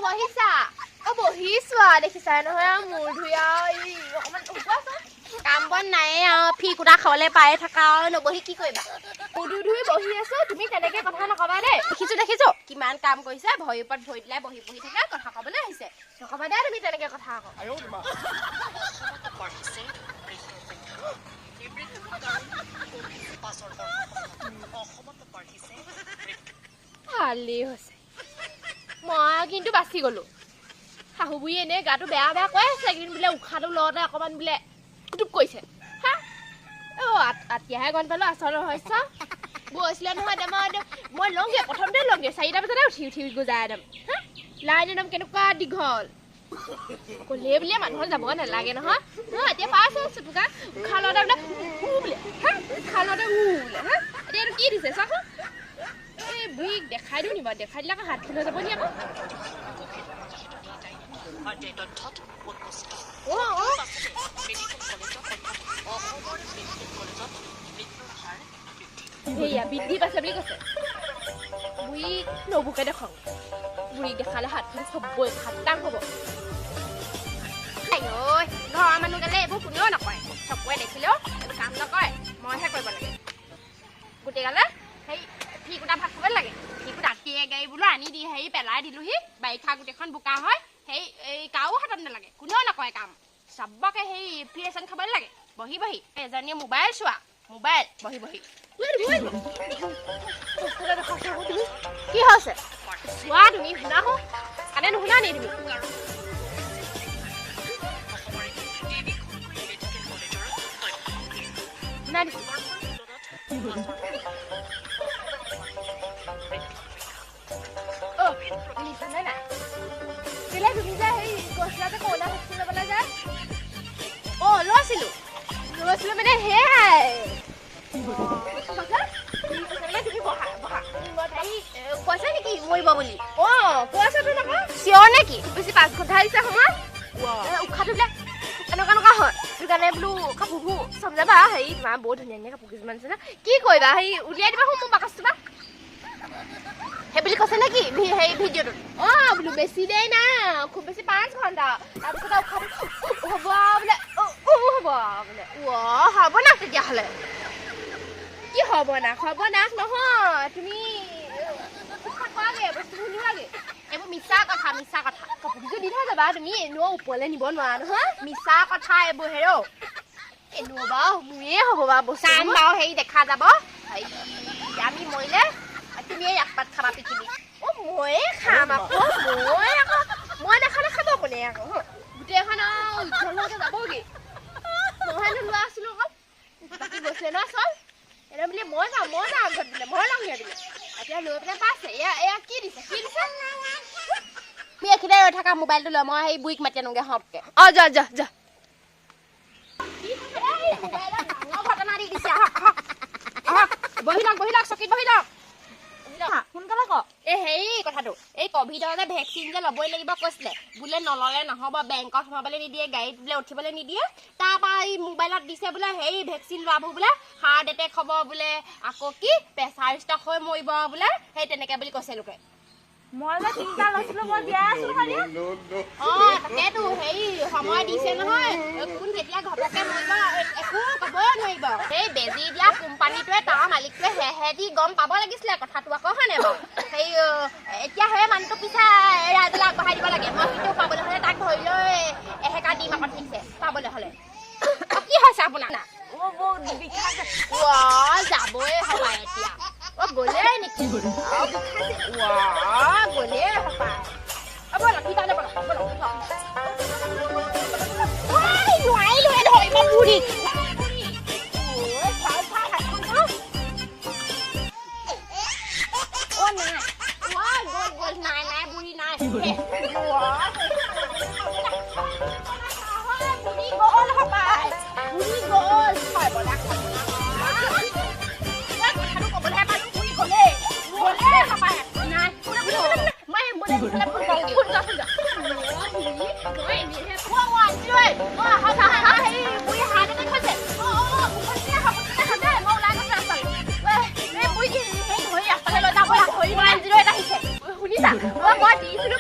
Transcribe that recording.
বহিছা বহিছো দেখিছা নহয় মোৰ ধুইয়া অকমান কাম বন নাই ফি কুটা খাবলৈ পায়ে থাকা নবহি কি কৰিবা মুধু ধুই বহি আছো তুমি তেনেকে কথা নকবা দেই দেখিছো কিমান কাম কৰিছে ভৰিৰ ওপৰত ভৰি দিলাই বহি বহি থাকে কথা কবলৈ আহিছে নকবা দেই তুমি তেনেকে কথা আকৌ ভালেই হৈছে মই কিন্তু বাচি গলো শাহু বুঢ়ী এনে গাটো বেয়া বেয়া কৈ আছে কিন্তু বোলে উশাহটো লওঁতে অকণমান বোলে কুটুপ কৰিছে হা এতিয়াহে গম পালো আচল ৰহস্য গৈছিলে নহয় মই লওঁগে প্ৰথমতে লওঁগে 4টা বজাতে উঠি গুজাই একদম হা লাইন একদম কেনেকুৱা দীঘল কলে বুলিয়ে মানুহৰ যাব নালাগে নহয় এতিয়া পাইছে চুটুকা উশাহ লওঁতে বোলে বোলে হা উশাহ লওঁতে বোলে হা এতিয়া কি দিছে চাচোন এই বুঢ়ীক দেখাই দিওঁ নি বাৰু দেখাই দিলে আকৌ হাত ফুল হৈ যাব নি আকৌ সেয়া বৃদ্ধি পাইছে বুলি কৈছে বুঢ়ীক নবুকে দেখক বুঢ়ীক দেখালে হাতখন চবই খাটাং হ'ব ঘৰৰ মানুহ গালে এইবোৰ কোনেও নকয় চবৰে দেখিলেও এইবোৰ কাম নকৰে মইহে কৰিব লাগে গোটেই গালে সেই ফি কুটা ভাত খাব লাগে ফি কুটা ৰাতিয়ে গাড়ী বোলো আনি দি হেৰি পেলাই দিলোহি বাৰিষা গোটেইখন বোকা হয় সেই এই কাও হাতত নালাগে কোনেও নকয় কাম চবকে সেই ফ্ৰিয়েচন খাবলৈ লাগে বহি বহি এজনীয়ে মোবাইল চোৱা মোবাইল বহি বহি কি হৈছে চোৱা তুমি শুনা হো কানে নুশুনা নি তুমি শুনা দিছো তুমি যে সেই কৈছিলা যে কয়লা হস্পিটেল যাবলৈ যায় লৈছিলো মানে সেয়াই তুমি কৈছা নেকি মৰিব বুলি কৈছা তো নকওঁ চিয়ৰ নেকি বেছি 5 ঘণ্টা আহিছে সময় উশাহটো বোলে এনেকুৱা হয় সেইটো কাৰণে বোলো কাপোৰবোৰ চমজাবা হেৰি তোমাৰ বহুত ধুনীয়া ধুনীয়া কাপোৰ কিছুমান আছে না কি কৰিবা হেৰি উলিয়াই দিবা মোৰ বাকচটো বা সেই বুলি কৈছে নেকি সেই ভিডিঅ'টোত বোলো বেছি দেৰি না খুব বেছি 5 ঘণ্টা তাৰপিছত হ'ব বোলে হ'ব বোলে হ'ব না তেতিয়াহ'লে কি হ'ব না নহয় তুমি কোৱাগে বস্তু শুনিবাগে এইবোৰ মিছা কথা কাপোৰটো দি থৈ যাবা তুমি এনেও ওপৰলৈ নিব নোৱাৰা নহয় মিছা কথা এইবোৰ হেৰ এনেও বাৰু মোৰে হ'ব বাৰু চাম বাৰু হেৰি দেখা যাব আমি মৰিলে তুমি একপাত খাবা পৃথিৱী ময়ে খাম আকৌ মই নাখালে খাব কোনে আকৌ গোটেইখন উজ্জ্বলকে যাবগে নহয় লোৱা আছিলো আকৌ বাকী গৈছিলে ন চল এতিয়া বোলে মই যাম আগত বোলে মই লওঁগে বোলে এতিয়া লৈ পেলাই পাইছে এয়া কি দিছে তুমি এইখিনিতে ৰৈ থাকা মোবাইলটো লৈ মই সেই বুঢ়ীক মাতি আনোগে হপকে যা ঘটনা দি দিছে বহি লওক চকীত বহি লওক সোনকালে ক হেৰি কথাটো এই কভিডৰ যে ভেকচিন যে ল'বই লাগিব কৈছিলে বোলে নল'লে নহ'ব বেংকত সোমাবলৈ নিদিয়ে গাড়ীত বোলে উঠিবলৈ নিদিয়ে তাৰপৰা এই মোবাইলত দিছে বোলে হেৰি ভেকচিন লোৱাবোৰ বোলে হাৰ্ট এটেক হ'ব বোলে আকৌ কি প্ৰেছাৰ ষ্টক হৈ মৰিব বোলে সেই তেনেকৈ বুলি কৈছে লোকে মই যে 3টা লৈছিলোঁ মই দিয়া আছোঁ তাকেতো হেৰি সময় দিছে নহয় কোন কেতিয়া ঘপককৈ মৰিব একো ক'বই নোৱাৰিব সেই বেজী দিয়া কোম্পানীটোৱে তাৰ মালিকটোৱে সেহেঁতি গম পাব লাগিছিলে কথাটো আকৌ হয়নে বাৰু সেই এতিয়া সেই মানুহটো পিছে ৰাইজলৈ আগবঢ়াই দিব লাগে মই কিন্তু পাবলৈ হ'লে তাক ধৰি লৈ এহেকা দিম আকৌ ঠিকছে পাবলৈ হ'লে কি হৈছে আপোনাৰ যাবই হবাই এতিয়া গ'লে নেকি গ'লে হবাই ব'লক কি তালৈ ব'লক নোৱাৰিলো ধৰিব বুঢ়ী নাই বুঢ়ী নাই বুঢ়ী গ'ল হবাই বুঢ়ী গ'ল হয় ব'লা কথাটো ক'বলৈ পালো বুঢ়ী গ'লে হবাই নাই মই ফোন যা বুঢ়ী হাত এটা খাইছে মই ওলাই গৈছে ৰাস্তালৈ এই বুঢ়ী ধৰি ৰাস্তালৈ লৈ যাম শুনিছা মই দিছিলো